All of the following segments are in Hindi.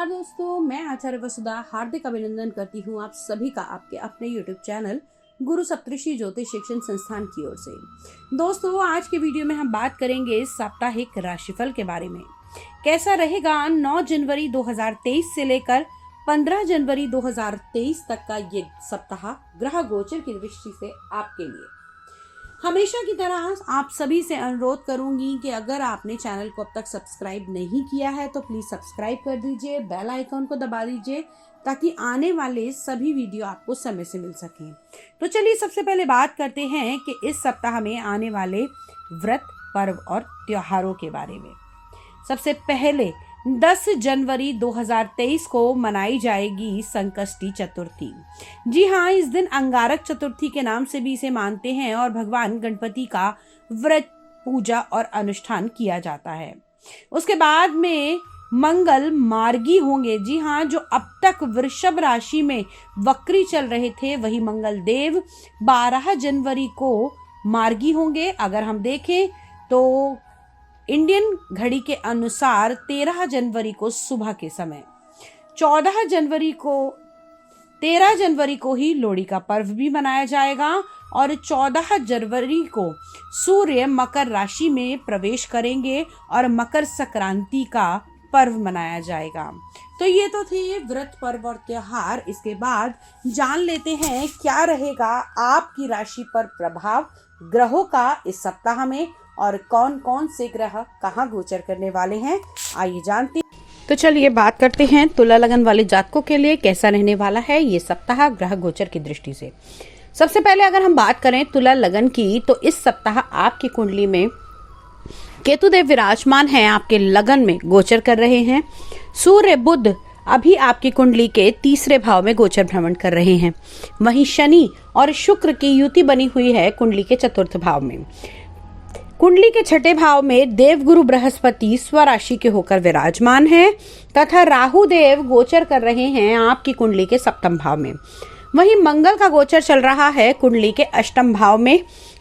नमस्कार दोस्तों, मैं आचार्य वसुधा हार्दिक अभिनंदन करती हूँ आप सभी का आपके अपने YouTube चैनल गुरु सप्तऋषि ज्योतिष शिक्षण संस्थान की ओर से। दोस्तों, आज के वीडियो में हम बात करेंगे साप्ताहिक राशिफल के बारे में। कैसा रहेगा 9 जनवरी 2023 से लेकर 15 जनवरी 2023 तक का ये सप्ताह ग्रह गोचर की दृष्टि से आपके लिए। हमेशा की तरह आप सभी से अनुरोध करूंगी कि अगर आपने चैनल को अब तक सब्सक्राइब नहीं किया है तो प्लीज सब्सक्राइब कर दीजिए, बेल आइकॉन को दबा दीजिए ताकि आने वाले सभी वीडियो आपको समय से मिल सकें। तो चलिए सबसे पहले बात करते हैं कि इस सप्ताह में आने वाले व्रत, पर्व और त्योहारों के बारे में। सबसे पहले 10 जनवरी 2023 को मनाई जाएगी संकष्टी चतुर्थी। जी हाँ, इस दिन अंगारक चतुर्थी के नाम से भी इसे मानते हैं और भगवान गणपति का व्रत, पूजा और अनुष्ठान किया जाता है। उसके बाद में मंगल मार्गी होंगे। जी हाँ, जो अब तक वृषभ राशि में वक्री चल रहे थे वही मंगल देव 12 जनवरी को मार्गी होंगे। अगर हम देखें तो इंडियन घड़ी के अनुसार 13 जनवरी को सुबह के समय, 13 जनवरी को ही लोहड़ी का पर्व भी मनाया जाएगा और 14 जनवरी को सूर्य मकर राशि में प्रवेश करेंगे और मकर संक्रांति का पर्व मनाया जाएगा। तो ये तो थे व्रत, पर्व और त्योहार। इसके बाद जान लेते हैं क्या रहेगा आपकी राशि पर प्रभाव ग्रहों का इस सप्ताह में और कौन कौन से ग्रह कहाँ गोचर करने वाले हैं, आइए जानते हैं। तो चलिए बात करते हैं तुला लगन वाले जातकों के लिए कैसा रहने वाला है ये सप्ताह ग्रह गोचर की दृष्टि से। सबसे पहले अगर हम बात करें तुला लगन की, तो इस सप्ताह आपकी कुंडली में केतुदेव विराजमान हैं, आपके लगन में गोचर कर रहे हैं। सूर्य बुध अभी आपकी कुंडली के तीसरे भाव में गोचर भ्रमण कर रहे हैं। वहीं शनि और शुक्र की युति बनी हुई है कुंडली के चतुर्थ भाव में। कुंडली के छठे भाव में देवगुरु बृहस्पति स्वराशि के होकर विराजमान है तथा राहु देव गोचर कर रहे हैं आपकी कुंडली के सप्तम भाव में। वहीं मंगल का गोचर चल रहा है कुंडली के अष्टम भाव में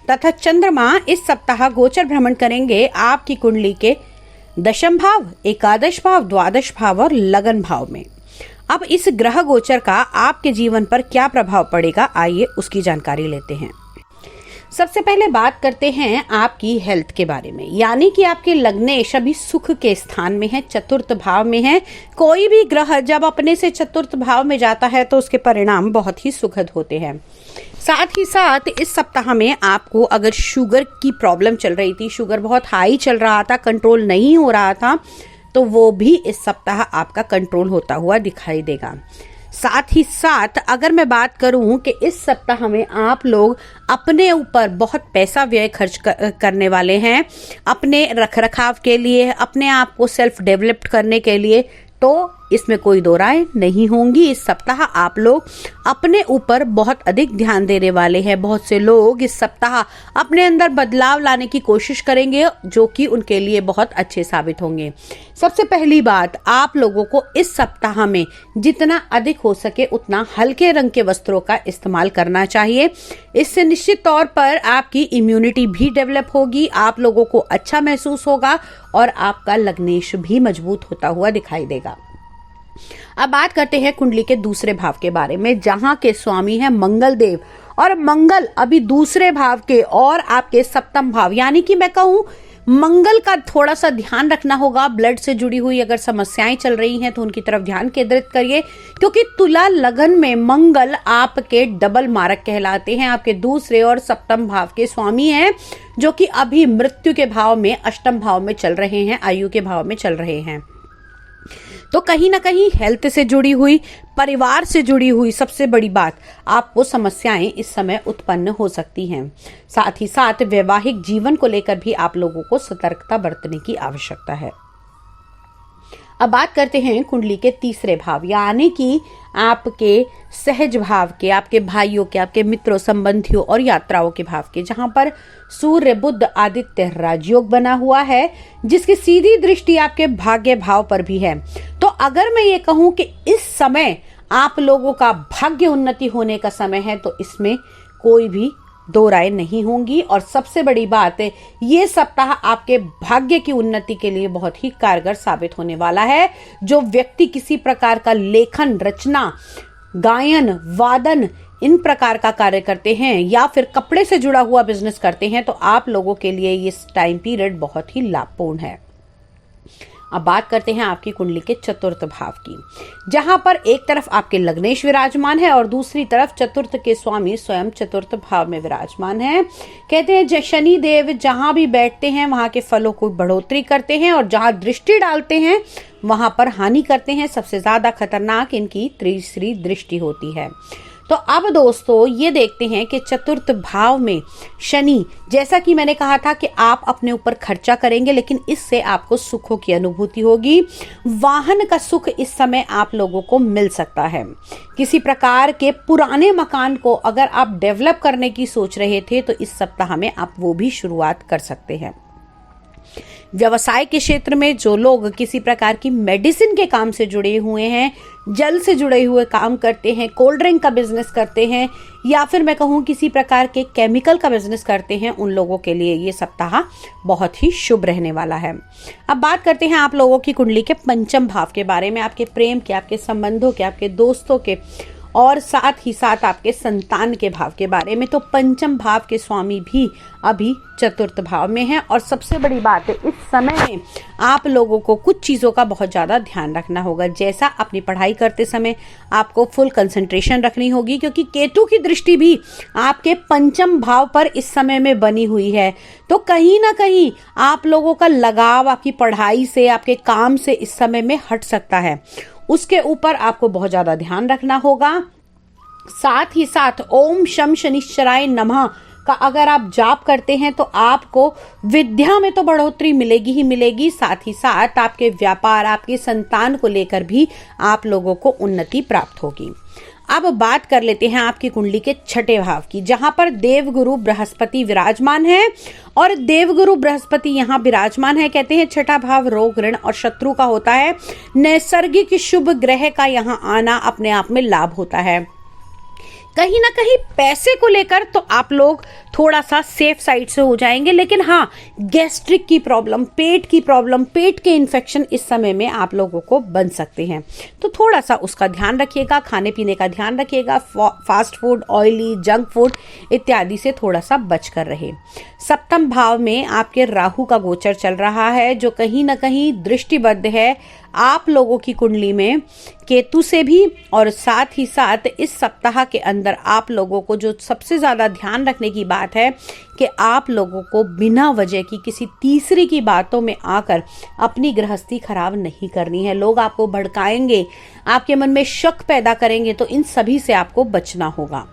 तथा चंद्रमा इस सप्ताह गोचर भ्रमण करेंगे आपकी कुंडली के दशम भाव, एकादश भाव, द्वादश भाव और लगन भाव में। अब इस ग्रह गोचर का आपके जीवन पर क्या प्रभाव पड़ेगा, आइए उसकी जानकारी लेते हैं। सबसे पहले बात करते हैं आपकी हेल्थ के बारे में, यानी कि आपके लग्नेश अभी सुख के स्थान में है, चतुर्थ भाव में है। कोई भी ग्रह जब अपने से चतुर्थ भाव में जाता है तो उसके परिणाम बहुत ही सुखद होते हैं। साथ ही साथ इस सप्ताह में आपको अगर शुगर की प्रॉब्लम चल रही थी, शुगर बहुत हाई चल रहा था, कंट्रोल नहीं हो रहा था, तो वो भी इस सप्ताह आपका कंट्रोल होता हुआ दिखाई देगा। साथ ही साथ अगर मैं बात करूं कि इस सप्ताह में आप लोग अपने ऊपर बहुत पैसा व्यय खर्च करने वाले हैं, अपने रखरखाव के लिए, अपने आप को सेल्फ डेवलप करने के लिए, तो इसमें कोई दो राय नहीं होंगी। इस सप्ताह आप लोग अपने ऊपर बहुत अधिक ध्यान देने वाले हैं। बहुत से लोग इस सप्ताह अपने अंदर बदलाव लाने की कोशिश करेंगे जो कि उनके लिए बहुत अच्छे साबित होंगे। सबसे पहली बात, आप लोगों को इस सप्ताह में जितना अधिक हो सके उतना हल्के रंग के वस्त्रों का इस्तेमाल करना चाहिए। इससे निश्चित तौर पर आपकी इम्यूनिटी भी डेवलप होगी, आप लोगों को अच्छा महसूस होगा और आपका लग्नेश भी मजबूत होता हुआ दिखाई देगा। अब बात करते हैं कुंडली के दूसरे भाव के बारे में, जहां के स्वामी है मंगल देव और मंगल अभी दूसरे भाव के और आपके सप्तम भाव, यानी कि मैं कहूं मंगल का थोड़ा सा ध्यान रखना होगा। ब्लड से जुड़ी हुई अगर समस्याएं चल रही हैं तो उनकी तरफ ध्यान केंद्रित करिए, क्योंकि तुला लगन में मंगल आपके डबल मारक कहलाते हैं, आपके दूसरे और सप्तम भाव के स्वामी हैं, जो कि अभी मृत्यु के भाव में अष्टम भाव में चल रहे हैं, आयु के भाव में चल रहे हैं। तो कहीं ना कहीं हेल्थ से जुड़ी हुई, परिवार से जुड़ी हुई सबसे बड़ी बात, आपको समस्याएं इस समय उत्पन्न हो सकती हैं। साथ ही साथ वैवाहिक जीवन को लेकर भी आप लोगों को सतर्कता बरतने की आवश्यकता है। अब बात करते हैं कुंडली के तीसरे भाव, यानी कि आपके सहज भाव के, आपके भाइयों के, आपके मित्रों, संबंधियों और यात्राओं के भाव के, जहां पर सूर्य बुध आदित्य राजयोग बना हुआ है, जिसकी सीधी दृष्टि आपके भाग्य भाव पर भी है। तो अगर मैं ये कहूं कि इस समय आप लोगों का भाग्य उन्नति होने का समय है, तो इसमें कोई भी दो राय नहीं होंगी। और सबसे बड़ी बात है, ये सप्ताह आपके भाग्य की उन्नति के लिए बहुत ही कारगर साबित होने वाला है। जो व्यक्ति किसी प्रकार का लेखन, रचना, गायन, वादन, इन प्रकार का कार्य करते हैं या फिर कपड़े से जुड़ा हुआ बिजनेस करते हैं, तो आप लोगों के लिए ये टाइम पीरियड बहुत ही लाभपूर्ण है। अब बात करते हैं आपकी कुंडली के चतुर्थ भाव की, जहां पर एक तरफ आपके लग्नेश विराजमान है और दूसरी तरफ चतुर्थ के स्वामी स्वयं चतुर्थ भाव में विराजमान है। कहते हैं शनि देव जहां भी बैठते हैं वहां के फलों को बढ़ोतरी करते हैं और जहां दृष्टि डालते हैं वहां पर हानि करते हैं। सबसे ज्यादा खतरनाक इनकी तीसरी दृष्टि होती है। तो अब दोस्तों ये देखते हैं कि चतुर्थ भाव में शनि, जैसा कि मैंने कहा था कि आप अपने ऊपर खर्चा करेंगे लेकिन इससे आपको सुखों की अनुभूति होगी। वाहन का सुख इस समय आप लोगों को मिल सकता है। किसी प्रकार के पुराने मकान को अगर आप डेवलप करने की सोच रहे थे तो इस सप्ताह में आप वो भी शुरुआत कर सकते हैं। व्यवसाय के क्षेत्र में जो लोग किसी प्रकार की मेडिसिन के काम से जुड़े हुए हैं, जल से जुड़े हुए काम करते हैं, कोल्ड ड्रिंक का बिजनेस करते हैं या फिर मैं कहूँ किसी प्रकार के केमिकल का बिजनेस करते हैं, उन लोगों के लिए ये सप्ताह बहुत ही शुभ रहने वाला है। अब बात करते हैं आप लोगों की कुंडली के पंचम भाव के बारे में, आपके प्रेम के, आपके संबंधों के, आपके दोस्तों के और साथ ही साथ आपके संतान के भाव के बारे में। तो पंचम भाव के स्वामी भी अभी चतुर्थ भाव में हैं और सबसे बड़ी बात है, इस समय में आप लोगों को कुछ चीज़ों का बहुत ज़्यादा ध्यान रखना होगा। जैसा अपनी पढ़ाई करते समय आपको फुल कंसंट्रेशन रखनी होगी क्योंकि केतु की दृष्टि भी आपके पंचम भाव पर इस समय में बनी हुई है। तो कहीं ना कहीं आप लोगों का लगाव आपकी पढ़ाई से, आपके काम से इस समय में हट सकता है। उसके ऊपर आपको बहुत ज्यादा ध्यान रखना होगा। साथ ही साथ ओम शम शनिश्चराय नमः का अगर आप जाप करते हैं तो आपको विद्या में तो बढ़ोतरी मिलेगी ही मिलेगी, साथ ही साथ आपके व्यापार, आपके संतान को लेकर भी आप लोगों को उन्नति प्राप्त होगी। अब बात कर लेते हैं आपकी कुंडली के छठे भाव की, जहां पर देवगुरु बृहस्पति विराजमान है और देवगुरु बृहस्पति यहाँ विराजमान है। कहते हैं छठा भाव रोग, ऋण और शत्रु का होता है। नैसर्गिक शुभ ग्रह का यहाँ आना अपने आप में लाभ होता है। कहीं ना कहीं पैसे को लेकर तो आप लोग थोड़ा सा सेफ साइड से हो जाएंगे, लेकिन हाँ, गैस्ट्रिक की प्रॉब्लम, पेट की प्रॉब्लम, पेट के इन्फेक्शन इस समय में आप लोगों को बन सकते हैं। तो थोड़ा सा उसका ध्यान रखिएगा, खाने पीने का ध्यान रखिएगा। Fast food, oily, junk food इत्यादि से थोड़ा सा बच कर रहे। सप्तम भाव में आपके राहु का गोचर चल रहा है जो कहीं ना कहीं दृष्टिबद्ध है आप लोगों की कुंडली में केतु से भी। और साथ ही साथ इस सप्ताह के अंदर आप लोगों को जो सबसे ज्यादा ध्यान रखने की बात है कि आप लोगों को बिना वजह की किसी तीसरी की बातों में आकर अपनी गृहस्थी खराब नहीं करनी है। लोग आपको भड़काएंगे, आपके मन में शक पैदा करेंगे, तो इन सभी से आपको बचना होगा।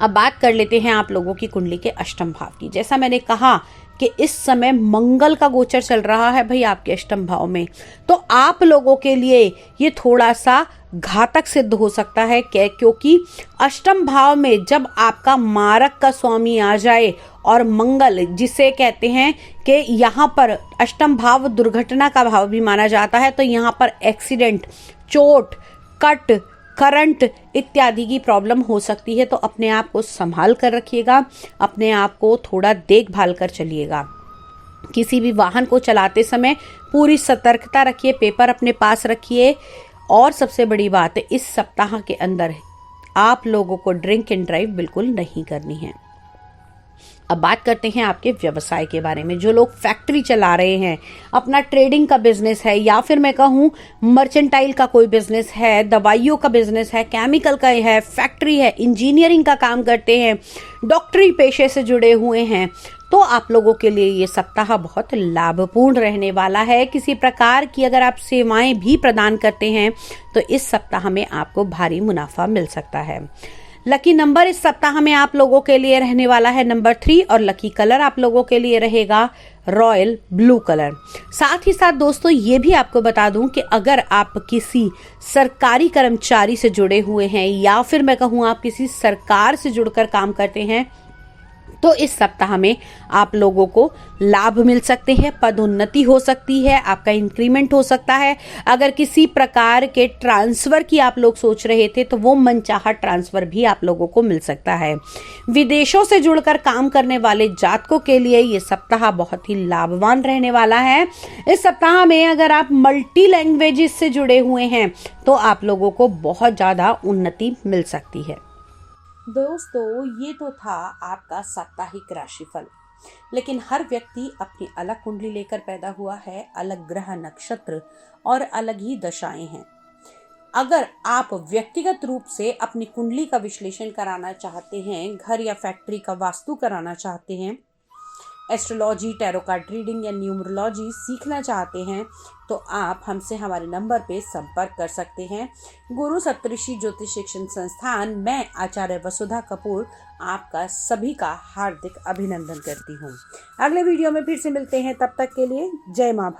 अब बात कर लेते हैं आप लोगों की कुंडली के अष्टम भाव की। जैसा मैंने कहा कि इस समय मंगल का गोचर चल रहा है भाई आपके अष्टम भाव में, तो आप लोगों के लिए ये थोड़ा सा घातक सिद्ध हो सकता है। क्योंकि अष्टम भाव में जब आपका मारक का स्वामी आ जाए और मंगल, जिसे कहते हैं कि यहाँ पर अष्टम भाव दुर्घटना का भाव भी माना जाता है, तो यहाँ पर एक्सीडेंट, चोट, कट, करंट इत्यादि की प्रॉब्लम हो सकती है। तो अपने आप को संभाल कर रखिएगा, अपने आप को थोड़ा देखभाल कर चलिएगा। किसी भी वाहन को चलाते समय पूरी सतर्कता रखिए, पेपर अपने पास रखिए। और सबसे बड़ी बात है, इस सप्ताह के अंदर आप लोगों को ड्रिंक एंड ड्राइव बिल्कुल नहीं करनी है। अब बात करते हैं आपके व्यवसाय के बारे में। जो लोग फैक्ट्री चला रहे हैं, अपना ट्रेडिंग का बिजनेस है या फिर मैं कहूँ मर्चेंटाइल का कोई बिजनेस है, दवाइयों का बिजनेस है, केमिकल का है, फैक्ट्री है, इंजीनियरिंग का काम करते हैं, डॉक्टरी पेशे से जुड़े हुए हैं, तो आप लोगों के लिए ये सप्ताह बहुत लाभपूर्ण रहने वाला है। किसी प्रकार की अगर आप सेवाएं भी प्रदान करते हैं तो इस सप्ताह में आपको भारी मुनाफा मिल सकता है। लकी नंबर इस सप्ताह में आप लोगों के लिए रहने वाला है नंबर 3 और लकी कलर आप लोगों के लिए रहेगा रॉयल ब्लू कलर। साथ ही साथ दोस्तों ये भी आपको बता दूं कि अगर आप किसी सरकारी कर्मचारी से जुड़े हुए हैं या फिर मैं कहूँ आप किसी सरकार से जुड़कर काम करते हैं तो इस सप्ताह में आप लोगों को लाभ मिल सकते हैं, पदोन्नति हो सकती है, आपका इंक्रीमेंट हो सकता है। अगर किसी प्रकार के ट्रांसफर की आप लोग सोच रहे थे तो वो मनचाहा ट्रांसफर भी आप लोगों को मिल सकता है। विदेशों से जुड़कर काम करने वाले जातकों के लिए ये सप्ताह बहुत ही लाभवान रहने वाला है। इस सप्ताह में अगर आप मल्टी लैंग्वेजेस से जुड़े हुए हैं तो आप लोगों को बहुत ज्यादा उन्नति मिल सकती है। दोस्तों, ये तो था आपका साप्ताहिक राशिफल, लेकिन हर व्यक्ति अपनी अलग कुंडली लेकर पैदा हुआ है, अलग ग्रह नक्षत्र और अलग ही दशाएं हैं। अगर आप व्यक्तिगत रूप से अपनी कुंडली का विश्लेषण कराना चाहते हैं, घर या फैक्ट्री का वास्तु कराना चाहते हैं, एस्ट्रोलॉजी, टैरो कार्ड रीडिंग या न्यूमरोलॉजी सीखना चाहते हैं तो आप हमसे हमारे नंबर पे संपर्क कर सकते हैं। गुरु सप्तऋषि ज्योतिष शिक्षण संस्थान, मैं आचार्य वसुधा कपूर आपका सभी का हार्दिक अभिनंदन करती हूँ। अगले वीडियो में फिर से मिलते हैं, तब तक के लिए जय माँ।